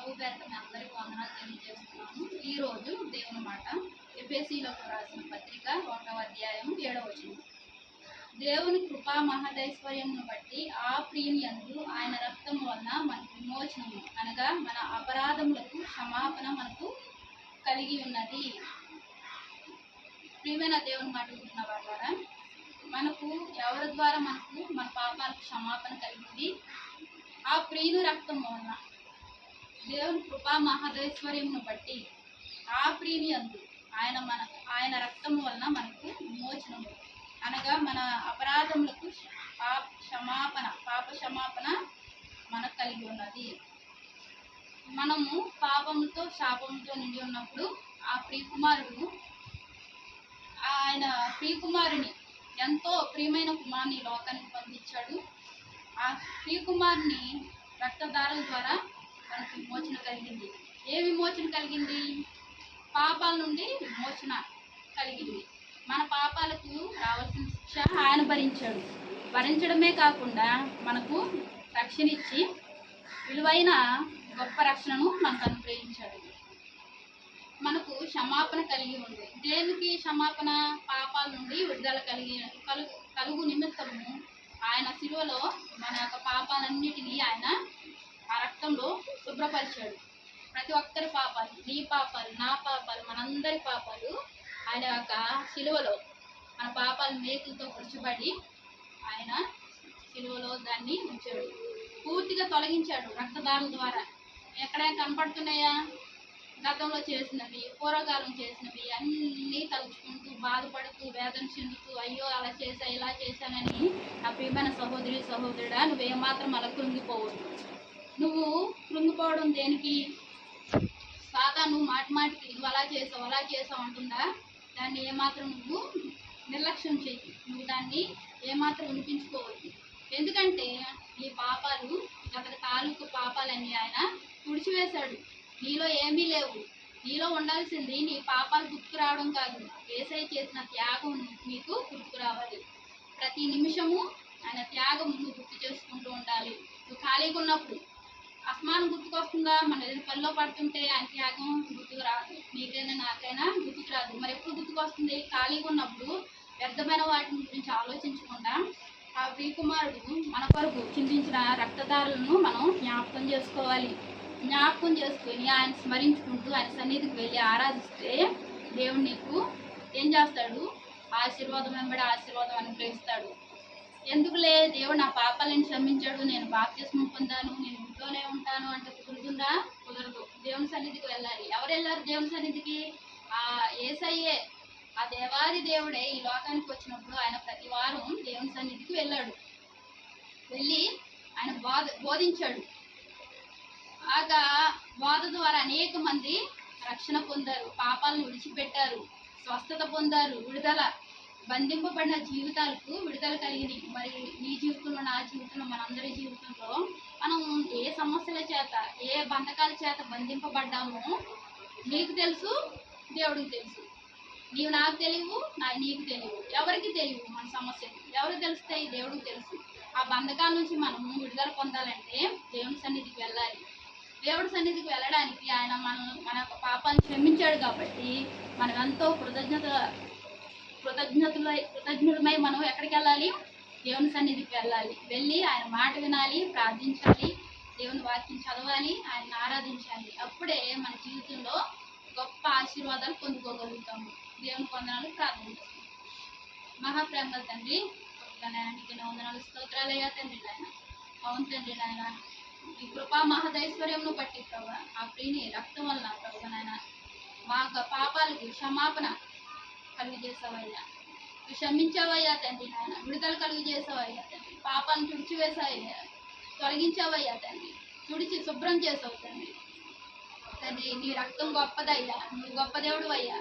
ప్రభు పేరిట మీ అందరికీ వందనాలు తెలియజేస్తున్నాను. ఈరోజు దేవుని మాట ఎఫెసీయులకు రాసిన పత్రిక 1వ అధ్యాయం 7వ వచనం. దేవుని కృపా మహదైశ్వర్యమును బట్టి ఆ ప్రియుని యందు ఆయన రక్తం వలన మనకు విమోచనము అనగా మన అపరాధములకు క్షమాపణ మనకు కలిగి ఉన్నది. ప్రియమైన దేవుని మాట వింటున్న వాళ్ళారా, మనకు ఎవరి ద్వారా మనకు మన పాపాలకు క్షమాపణ కలిగింది? ఆ ప్రియుని రక్తం వలన. దేవుని కృపా మహదైశ్వర్యమును బట్టి ఆ ప్రియుని యందు ఆయన రక్తం వలన మనకు విమోచనము అనగా మన అపరాధములకు పాప క్షమాపణ మనకు కలిగి ఉన్నది. మనము పాపంతో శాపంతో నిండి ఉన్నప్పుడు ఆ ప్రియకుమారుడు ఆయన ప్రియకుమారుని ఎంతో ప్రియమైన కుమారుని లోకానికి పంపించాడు. ఆ ప్రియకుమారుని రక్తధారల ద్వారా మనకు విమోచన కలిగింది. ఏ విమోచన కలిగింది? పాపాల నుండి విమోచన కలిగింది. మన పాపాలకు రావాల్సిన శిక్ష ఆయన భరించాడు. భరించడమే కాకుండా మనకు రక్షణ ఇచ్చి విలువైన గొప్ప రక్షణను మనకు అనుగ్రహించాడు. మనకు క్షమాపణ కలిగి ఉంది. దేనికి క్షమాపణ? పాపాల నుండి విడుదల కలుగు నిమిత్తము ఆయన శిలువలో మన యొక్క పాపాలన్నిటినీ ఆయన ఆ రక్తంలో శుభ్రపరిచాడు. ప్రతి ఒక్కరి పాపాలు, నీ పాపాలు, నా పాపాలు, మనందరి పాపాలు ఆయన యొక్క శిలువలో మన పాపాలు మేకులతో పొడిచబడి ఆయన శిలువలో దాన్ని ఉంచాడు. పూర్తిగా తొలగించాడు రక్తదారుల ద్వారా. ఎక్కడైనా కనపడుతున్నాయా? గతంలో చేసినవి, పూర్వకాలం చేసినవి అన్నీ తలుచుకుంటూ బాధపడుతూ వేదన చెందుతూ అయ్యో అలా చేశా ఇలా చేశానని నా ప్రియమైన సహోదరుడా, నువ్వేమాత్రం అలా కృంగిపోవద్దు. నువ్వు కృంగిపోవడం దేనికి? సాతాను మాటికి నువ్వు అలా చేసావు అంటుందా? దాన్ని ఏమాత్రం నువ్వు నిర్లక్ష్యం చేయి. నువ్వు దాన్ని ఏమాత్రం వినిపించుకోవద్దు. ఎందుకంటే నీ పాపాలు, అతని తాలూకు పాపాలన్నీ ఆయన తుడిచివేశాడు. నీలో ఏమీ లేవు. నీలో ఉండాల్సింది నీ పాపాలు గుర్తుకు రావడం కాదు, యేసయ్య చేసిన త్యాగం నీకు గుర్తుకు రావాలి. ప్రతి నిమిషము ఆయన త్యాగం నువ్వు గుర్తు చేసుకుంటూ ఉండాలి. నువ్వు ఖాళీగా ఉన్నప్పుడు అస్మానం గుర్తుకొస్తుందా? మన ఏదైనా పనిలో పడుతుంటే ఆయన త్యాగం గుర్తుకు రాదు. నీకైనా నాకైనా గుర్తుకు రాదు. మరి ఎప్పుడు గుర్తుకొస్తుంది? ఖాళీగా ఉన్నప్పుడు వ్యర్థమైన వాటిని గురించి ఆలోచించకుండా ఆ ప్రియకుమారుడు మన కొరకు చిందించిన రక్తధారులను మనం జ్ఞాపకం చేసుకోవాలి. జ్ఞాపకం చేసుకొని ఆయన స్మరించుకుంటూ ఆయన సన్నిధికి వెళ్ళి ఆరాధిస్తే దేవుడు నీకు ఏం చేస్తాడు? ఆశీర్వాదం వెంబడి ఆశీర్వాదం అనుగ్రహిస్తాడు. ఎందుకులే, దేవుడు నా పాపాలను క్షమించాడు, నేను బాప్తిస్మం పొందాను, నేను ఇంట్లోనే ఉంటాను అంటే కుదురుతుందా? కుదరదు. దేవుని సన్నిధికి వెళ్ళాలి. ఎవరు వెళ్ళారు దేవుని సన్నిధికి? ఆ యేసయ్యే, ఆ దేవాది దేవుడే ఈ లోకానికి వచ్చినప్పుడు ఆయన ప్రతి వారం దేవుని సన్నిధికి వెళ్ళాడు. వెళ్ళి ఆయన బోధించాడు. ఆగా బోధ ద్వారా అనేక మంది రక్షణ పొందారు, పాపాలను విడిచిపెట్టారు, స్వస్థత పొందారు, విడుదల, బంధింపబడిన జీవితాలకు విడుదల కలిగినాయి. మరి నీ జీవితంలో, నా జీవితంలో, మనందరి జీవితంలో మనం ఏ సమస్యల చేత, ఏ బంధకాల చేత బంధింపబడ్డామో నీకు తెలుసు, దేవుడికి తెలుసు. నీవు నాకు తెలియవు, నీకు తెలియవు, ఎవరికి తెలియవు. మన సమస్యలు ఎవరికి తెలుస్తాయి? దేవుడికి తెలుసు. ఆ బంధకాల నుంచి మనము విడుదల పొందాలంటే దేవుని సన్నిధికి వెళ్ళాలి. దేవుడి సన్నిధికి వెళ్ళడానికి ఆయన మన యొక్క పాపాన్ని క్షమించాడు కాబట్టి మనం ఎంతో కృతజ్ఞులమై మనం ఎక్కడికి వెళ్ళాలి? దేవుని సన్నిధికి వెళ్ళాలి. వెళ్ళి ఆయన మాట వినాలి, ప్రార్థించాలి, దేవుని వాక్యం చదవాలి, ఆయన ఆరాధించాలి. అప్పుడే మన జీవితంలో గొప్ప ఆశీర్వాదాలు పొందుకోగలుగుతాము. దేవుని వందనాలు ప్రార్థించాలి. మహాప్రేమల తండ్రి, నీకు వందనాలు, స్తోత్రాలయ్యా తండ్రి నాయన. అవును తండ్రి నాయన, ఈ కృపా మహదైశ్వర్యంను బట్టి ప్రభా ఆ ప్రియుని రక్తం వలన ప్రభు నాయన మా పాపాలకు క్షమాపణ కలుగు చేసావయ్యా, క్షమించావయ్యా తండ్రి నాయన, విడుదల కలుగు చేసావయ్యా తండ్రి, పాపాలను తుడిచివేసావయ్యా, తొలగించావయ్యా తండ్రి, తుడిచి శుభ్రం చేసావు తండ్రి. తండ్రి నీ రక్తం గొప్పదయ్యా, నువ్వు గొప్ప దేవుడు అయ్యా.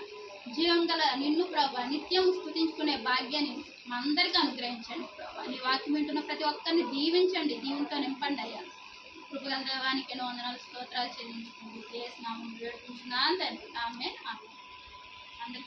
జీవం గల నిన్ను ప్రభా నిత్యం స్తుతించుకునే భాగ్యాన్ని మా అందరికీ అనుగ్రహించండి ప్రభా. నీ వాక్యం వింటున్న ప్రతి ఒక్కరిని దీవించండి, దీవులతో నింపండి అయ్యా. కృపగల దేవానికి ఎన్నో వందనాలు, స్తోత్రాలు చెల్లించుకుంటూ చేసినాము వేడుకుంటున్నాను తండ్రి. ఆమేన్. అందరికీ